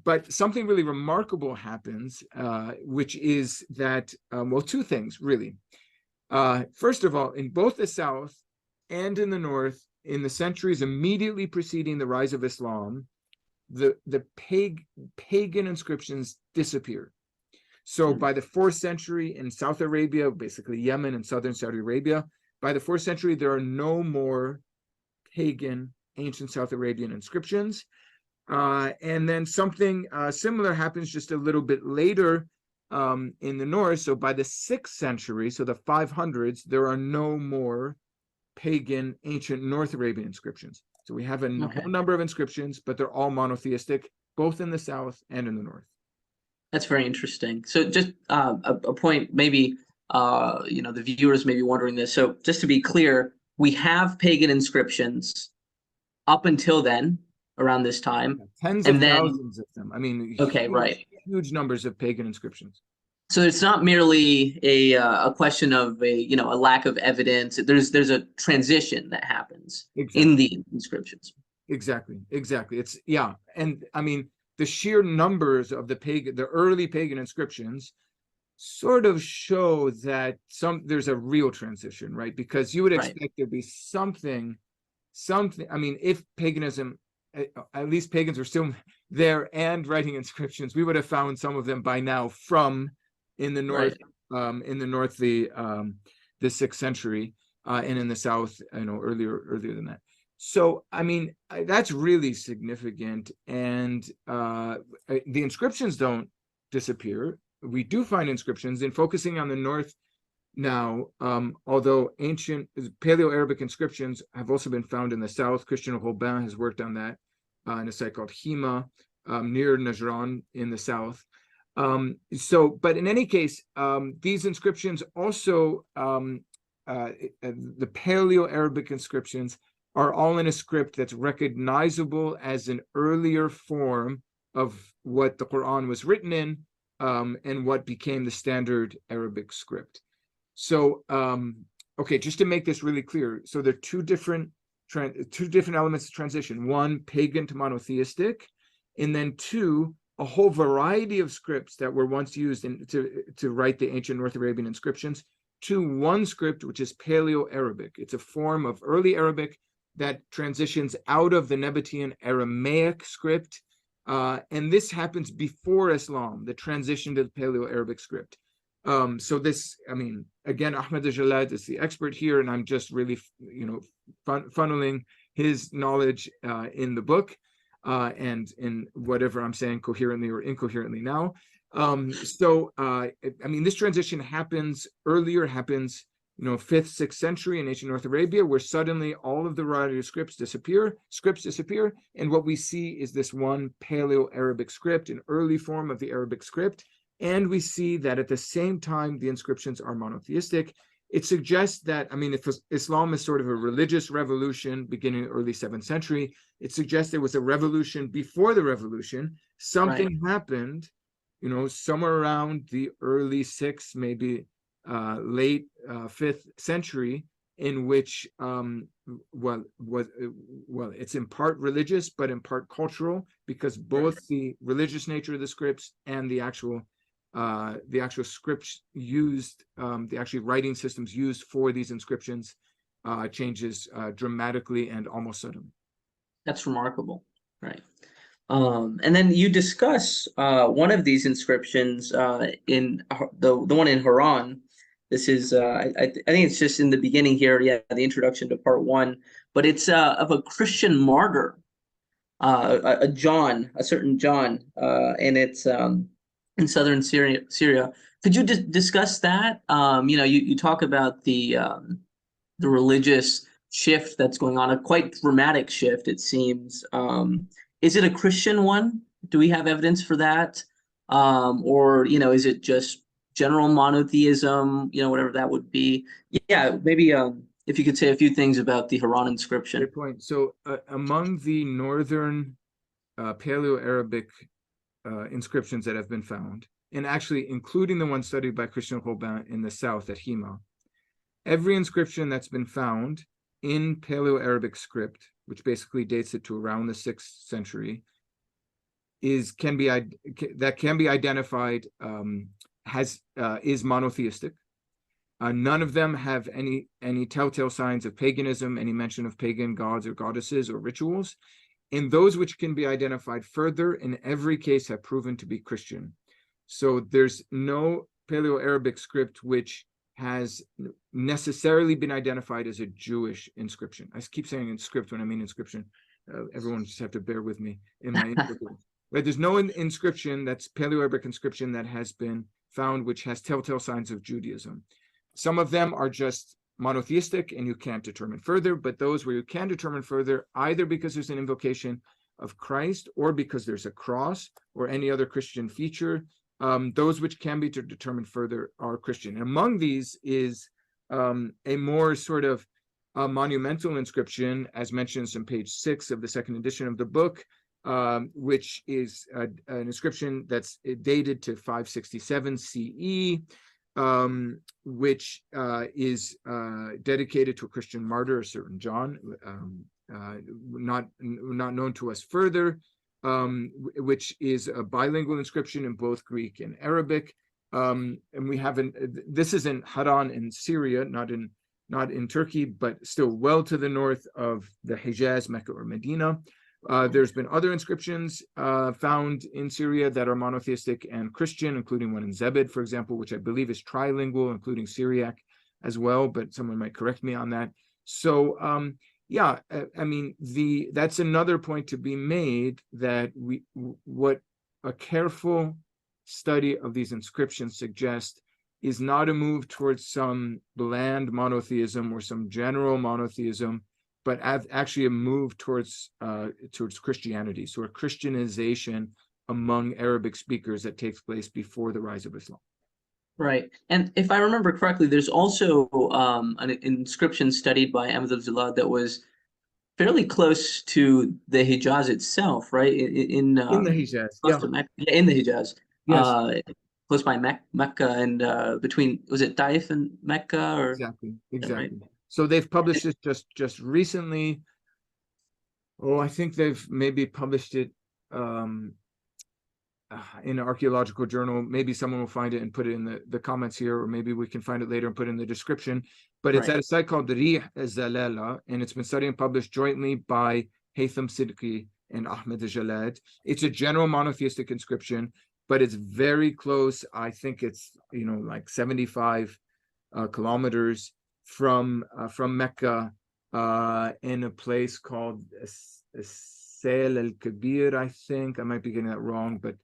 But something really remarkable happens, which is that, well, two things, really. First of all, in both the South and in the North, in the centuries immediately preceding the rise of Islam, the pagan inscriptions disappear. So by the 4th century in South Arabia, basically Yemen and southern Saudi Arabia, by the 4th century, there are no more pagan ancient South Arabian inscriptions. And then something similar happens just a little bit later in the North. So by the 6th century, so the 500s, there are no more pagan ancient North Arabian inscriptions. So we have a whole number of inscriptions, but they're all monotheistic, both in the South and in the North. That's very interesting. So just a point, maybe, the viewers may be wondering this. So just to be clear, we have pagan inscriptions up until then, around this time. Tens of thousands of them. I mean, huge numbers of pagan inscriptions. So it's not merely a question of a lack of evidence. There's a transition that happens in the inscriptions. Exactly. It's and I mean the sheer numbers of the early pagan inscriptions sort of show that there's a real transition, right? Because you would expect there'd be something. I mean, if paganism, at least pagans are still there and writing inscriptions, we would have found some of them by now from in the North, the 6th century, and in the South, earlier than that. So, I mean, that's really significant. And the inscriptions don't disappear. We do find inscriptions. In focusing on the North now, although ancient Paleo-Arabic inscriptions have also been found in the South. Christian Robin has worked on that in a site called Hima, near Najran in the South. But in any case, these inscriptions also, the Paleo-Arabic inscriptions are all in a script that's recognizable as an earlier form of what the Qur'an was written in, and what became the standard Arabic script. So, just to make this really clear, so there are two different elements of transition. One, pagan to monotheistic, and then two, a whole variety of scripts that were once used to write the ancient North Arabian inscriptions to one script, which is Paleo-Arabic. It's a form of early Arabic that transitions out of the Nabatean Aramaic script. And this happens before Islam, the transition to the Paleo-Arabic script. So this, I mean, again, Ahmed Jalad is the expert here, and I'm just really, funneling his knowledge in the book and in whatever I'm saying coherently or incoherently now. I mean, this transition happens 5th, 6th century in ancient North Arabia, where suddenly all of the variety of scripts disappear, and what we see is this one Paleo-Arabic script, an early form of the Arabic script. And we see that at the same time, the inscriptions are monotheistic. It suggests that, I mean, if Islam is sort of a religious revolution beginning in the early 7th century, it suggests there was a revolution before the revolution. Something happened, somewhere around the early 6th, maybe late 5th century, in which, it's in part religious, but in part cultural, because both the religious nature of the scripts and the actual scripts used, the actual writing systems used for these inscriptions changes dramatically and almost suddenly. That's remarkable, right? And then you discuss one of these inscriptions in the one in Haran. This is, I think it's just in the beginning here, the introduction to part 1, but it's of a Christian martyr, a certain John, and it's in southern Syria. Could you discuss that? You talk about the religious shift that's going on, a quite dramatic shift, it seems. Is it a Christian one? Do we have evidence for that? Or, is it just general monotheism, whatever that would be? Yeah, maybe if you could say a few things about the Haran inscription. Great point. So among the northern Paleo-Arabic inscriptions that have been found, and actually including the one studied by Christian Robin in the south at Hima, every inscription that's been found in Paleo-Arabic script, which basically dates it to around the 6th century, can be identified is monotheistic. None of them have any telltale signs of paganism, any mention of pagan gods or goddesses or rituals. And those which can be identified further, in every case, have proven to be Christian. So there's no Paleo-Arabic script which has necessarily been identified as a Jewish inscription. I keep saying inscript when I mean inscription. Everyone just have to bear with me in my Right, there's no inscription that's Paleo-Arabic inscription that has been found which has telltale signs of Judaism. Some of them are just monotheistic and you can't determine further, but those where you can determine further, either because there's an invocation of Christ or because there's a cross or any other Christian feature, those which can be determined further are Christian. And among these is a more sort of monumental inscription, as mentioned on page 6 of the second edition of the book, which is an inscription that's dated to 567 CE, which is dedicated to a Christian martyr, a certain John, not known to us further, which is a bilingual inscription in both Greek and Arabic. And we have this is in Haran in Syria, not in Turkey, but still well to the north of the Hijaz, Mecca, or Medina. There's been other inscriptions found in Syria that are monotheistic and Christian, including one in Zebed, for example, which I believe is trilingual, including Syriac as well, but someone might correct me on that. So, yeah, I mean, that's another point to be made, that what a careful study of these inscriptions suggests is not a move towards some bland monotheism or some general monotheism, but actually a move towards Christianity, so a Christianization among Arabic speakers that takes place before the rise of Islam. Right. And if I remember correctly, there's also an inscription studied by Ahmed al-Jalad that was fairly close to the Hijaz itself, right? In the Hijaz, yeah. In the Hijaz. Yes. Close by Mecca and between, was it Taif and Mecca? Or exactly. Right? So they've published it just recently. Oh, I think they've maybe published it in an archaeological journal. Maybe someone will find it and put it in the comments here, or maybe we can find it later and put it in the description. But it's at a site called Rih Zalala, and it's been studied and published jointly by Haytham Siddiqui and Ahmed Jalad. It's a general monotheistic inscription, but it's very close. I think it's like 75 kilometers from Mecca, in a place called Sail al Kabir. I think I might be getting that wrong, but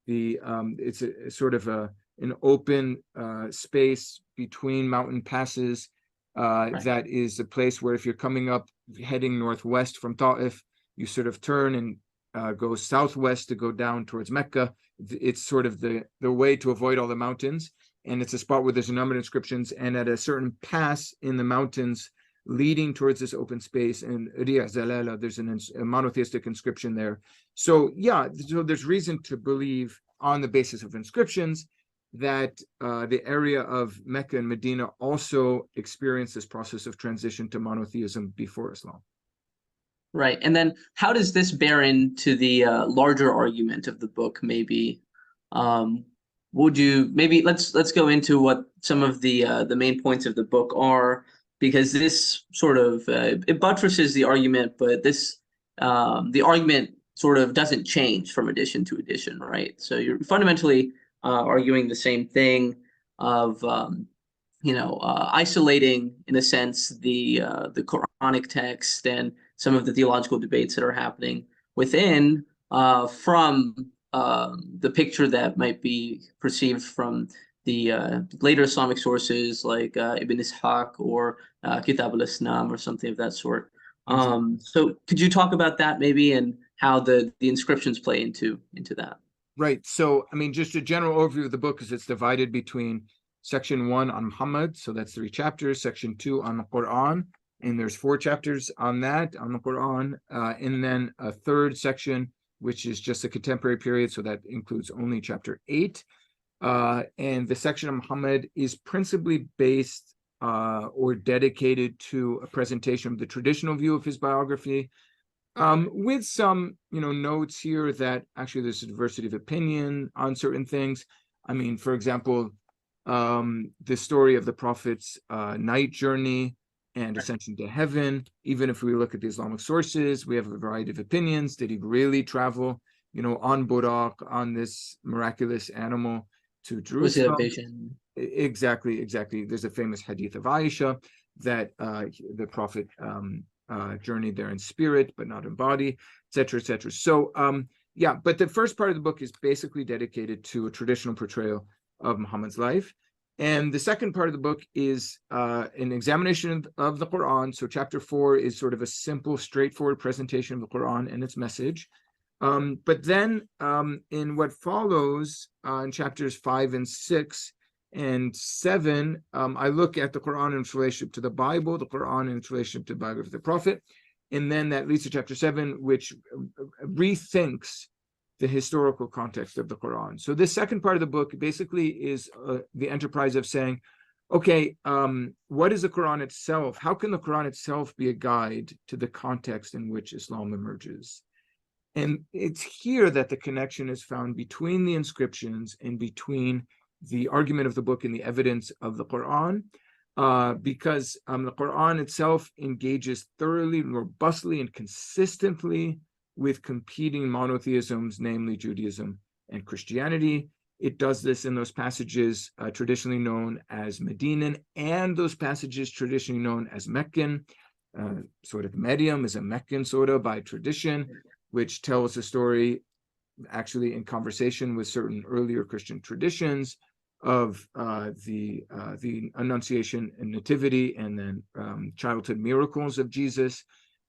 it's a sort of an open space between mountain passes. That is a place where if you're coming up, heading northwest from Ta'if, you sort of turn and go southwest to go down towards Mecca. It's sort of the way to avoid all the mountains. And it's a spot where there's a number of inscriptions, and at a certain pass in the mountains leading towards this open space in Rih Zalala, there's a monotheistic inscription there. So yeah, so there's reason to believe on the basis of inscriptions that the area of Mecca and Medina also experienced this process of transition to monotheism before Islam. Right. And then how does this bear into the larger argument of the book, maybe? Would you maybe let's go into what some of the main points of the book are, because this sort of it buttresses the argument, but this the argument sort of doesn't change from edition to edition, right? So you're fundamentally arguing the same thing of isolating, in a sense, the Quranic text and some of the theological debates that are happening within from the picture that might be perceived from the later Islamic sources like Ibn Ishaq or Kitab al-Islam or something of that sort. So could you talk about that maybe, and how the inscriptions play into that? Right. So, I mean, just a general overview of the book is it's divided between section 1 on Muhammad, so that's 3 chapters, section 2 on the Qur'an, and there's 4 chapters on that, on the Qur'an, and then a third section, which is just the contemporary period, so that includes only chapter 8. And the section on Muhammad is principally based or dedicated to a presentation of the traditional view of his biography, with some, notes here that actually there's a diversity of opinion on certain things. I mean, for example, the story of the Prophet's night journey and ascension to heaven. Even if we look at the Islamic sources, we have a variety of opinions. Did he really travel, on Buraq, on this miraculous animal to Was it a Jerusalem? vision? Exactly. There's a famous hadith of Aisha that the Prophet journeyed there in spirit, but not in body, etc., etc. So, yeah, but the first part of the book is basically dedicated to a traditional portrayal of Muhammad's life. And the second part of the book is an examination of the Qur'an. So chapter 4 is sort of a simple, straightforward presentation of the Qur'an and its message. But then in what follows in chapters 5 and 6 and 7, I look at the Qur'an in its relationship to the Bible, the Qur'an in its relationship to the biography of the Prophet. And then that leads to chapter 7, which rethinks the historical context of the Qur'an. So this second part of the book basically is the enterprise of saying, okay, what is the Qur'an itself? How can the Qur'an itself be a guide to the context in which Islam emerges? And it's here that the connection is found between the inscriptions and between the argument of the book and the evidence of the Qur'an, because the Qur'an itself engages thoroughly, robustly, and consistently with competing monotheisms, namely Judaism and Christianity. It does this in those passages traditionally known as Medinan and those passages traditionally known as Meccan. Sort of Medium is a Meccan surah by tradition, which tells a story actually in conversation with certain earlier Christian traditions of the Annunciation and Nativity, and then childhood miracles of Jesus,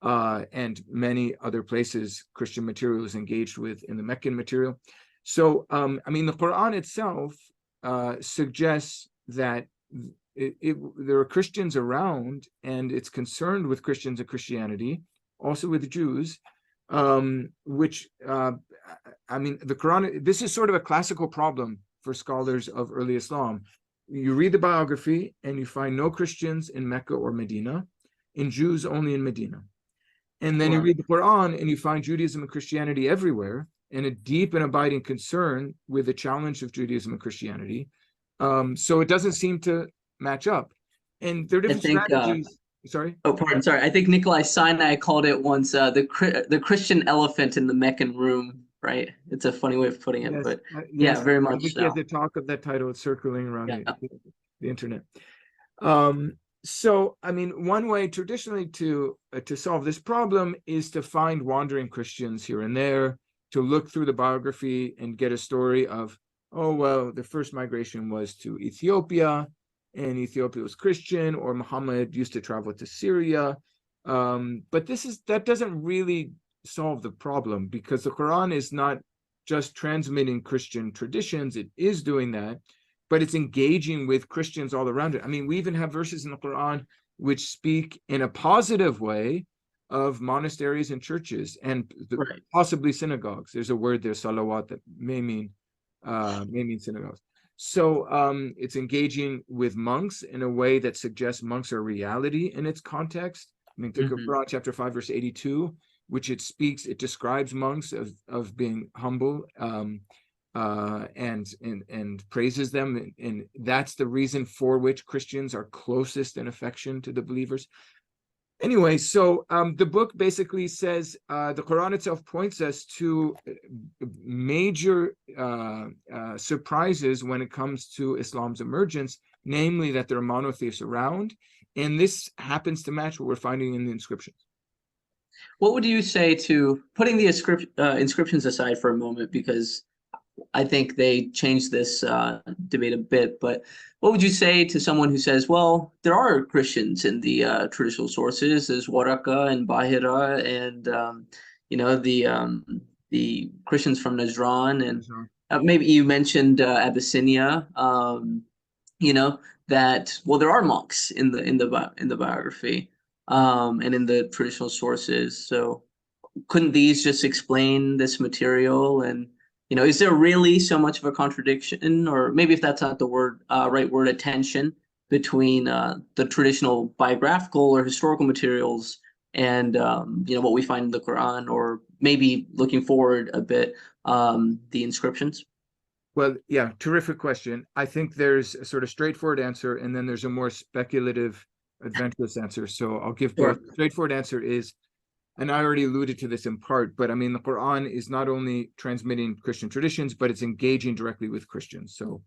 and many other places Christian material is engaged with in the Meccan material. So, I mean, the Qur'an itself suggests that there are Christians around, and it's concerned with Christians and Christianity, also with Jews, which, I mean, the Quran, this is sort of a classical problem for scholars of early Islam. You read the biography and you find no Christians in Mecca or Medina, and Jews only in Medina. And then you read the Quran and you find Judaism and Christianity everywhere, and a deep and abiding concern with the challenge of Judaism and Christianity. So it doesn't seem to match up. And there are different strategies. Sorry? Oh, pardon. Sorry. I think Nikolai Sinai called it once the Christian elephant in the Meccan room, right? It's a funny way of putting it, Yes, but yes, yeah, very I much think so. the talk of that title is circling around Yeah. the internet. So, I mean, one way traditionally to solve this problem is to find wandering Christians here and there, to look through the biography and get a story of, oh, well, the first migration was to Ethiopia, and Ethiopia was Christian, or Muhammad used to travel to Syria. But that doesn't really solve the problem, because the Quran is not just transmitting Christian traditions. It is doing that, but it's engaging with Christians all around it. I mean, we even have verses in the Quran which speak in a positive way of monasteries and churches, and possibly synagogues. There's a word there, salawat, that may mean synagogues. So it's engaging with monks in a way that suggests monks are reality in its context. I mean, think of Quran chapter 5, verse 82, which it describes monks of being humble, and praises them, and that's the reason for which Christians are closest in affection to the believers. Anyway, so the book basically says the Quran itself points us to major surprises when it comes to Islam's emergence, namely that there are monotheists around, and this happens to match what we're finding in the inscriptions. What would you say to putting the inscriptions aside for a moment, because I think they changed this debate a bit, but what would you say to someone who says, well, there are Christians in the traditional sources, there's Waraka and Bahira and the Christians from Najran, and maybe you mentioned Abyssinia, that, well, there are monks in the biography and in the traditional sources. So couldn't these just explain this material? And is there really so much of a contradiction, or maybe if that's not the right word, a tension between the traditional biographical or historical materials and what we find in the Quran, or maybe looking forward a bit, the inscriptions? Well, yeah, terrific question. I think there's a sort of straightforward answer, and then there's a more speculative, adventurous answer. So I'll give both. Sure. Straightforward answer is, and I already alluded to this in part, but I mean, the Quran is not only transmitting Christian traditions, but it's engaging directly with Christians. So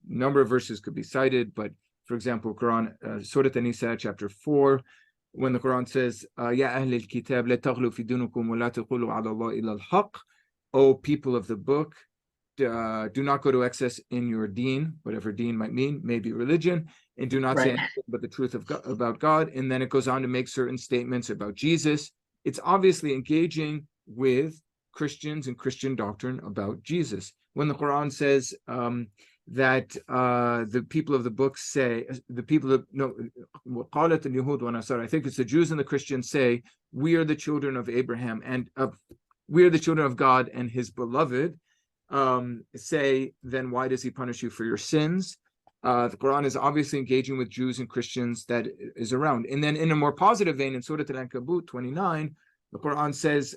a number of verses could be cited, but for example, Quran, Surah An-Nisa, chapter 4, when the Quran says, Ya Ahl al-Kitab, la taghlu fi dinukum wa la taqulu ala Allah illa al-haq, O people of the book, do not go to excess in your deen, whatever deen might mean, maybe religion, and do not say Right. anything but the truth of God, about God. And then it goes on to make certain statements about Jesus. It's obviously engaging with Christians and Christian doctrine about Jesus. When the Quran says that the people of the book say, the people of, no, qalat al-Yahud wa Nasara, I think it's the Jews and the Christians say, we are the children of Abraham and we are the children of God and his beloved. Say, then why does he punish you for your sins? The Quran is obviously engaging with Jews and Christians that is around. And then in a more positive vein, in Surah Al-Ankabut 29, the Quran says,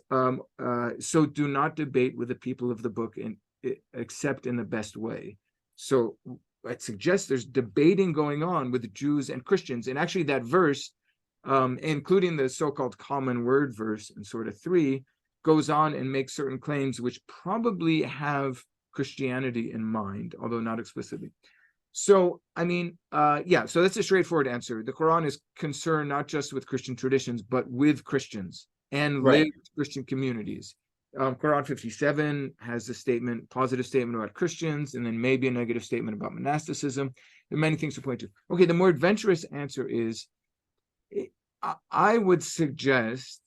so do not debate with the people of the book except in the best way. So it suggests there's debating going on with the Jews and Christians. And actually that verse, including the so-called common word verse in Surah 3, goes on and makes certain claims which probably have Christianity in mind, although not explicitly. So, I mean, yeah, so that's a straightforward answer. The Quran is concerned not just with Christian traditions, but with Christians and Right. lived Christian communities. Quran 57 has a statement, positive statement about Christians, and then maybe a negative statement about monasticism. There are many things to point to. Okay, the more adventurous answer is, I would suggest,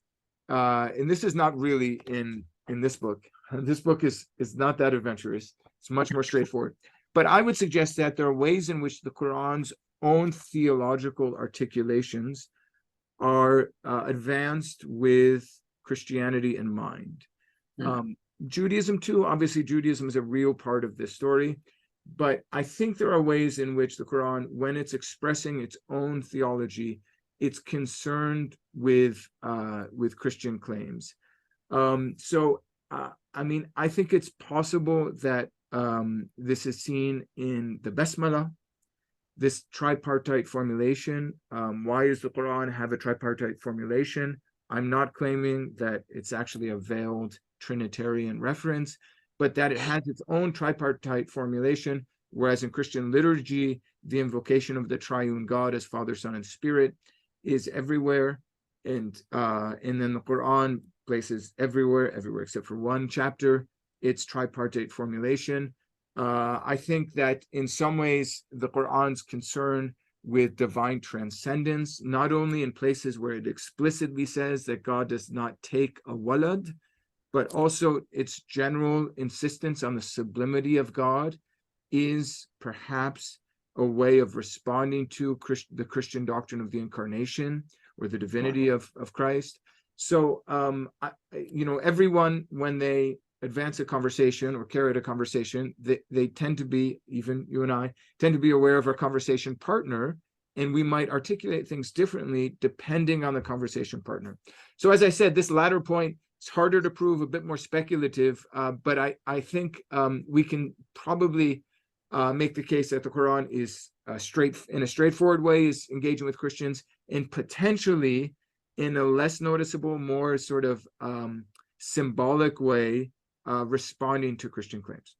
and this is not really in this book. This book is not that adventurous. It's much more straightforward. But I would suggest that there are ways in which the Quran's own theological articulations are advanced with Christianity in mind. Judaism too, obviously Judaism is a real part of this story, but I think there are ways in which the Quran, when it's expressing its own theology, it's concerned with Christian claims. I mean, I think it's possible that this is seen in the Basmala, this tripartite formulation. Why does the Quran have a tripartite formulation? I'm not claiming that it's actually a veiled Trinitarian reference, but that it has its own tripartite formulation, whereas in Christian liturgy, the invocation of the triune God as Father, Son, and Spirit is everywhere. And then the Quran places everywhere except for one chapter, its tripartite formulation. I think that in some ways, the Quran's concern with divine transcendence, not only in places where it explicitly says that God does not take a walad, but also its general insistence on the sublimity of God is perhaps a way of responding to the Christian doctrine of the incarnation or the divinity of Christ. So, everyone, when they advance a conversation or carry out a conversation, they tend to be, even you and I, tend to be aware of our conversation partner, and we might articulate things differently depending on the conversation partner. So as I said, this latter point, it's harder to prove, a bit more speculative, but I think we can probably make the case that the Quran is in a straightforward way is engaging with Christians, and potentially in a less noticeable, more sort of symbolic way, responding to Christian claims.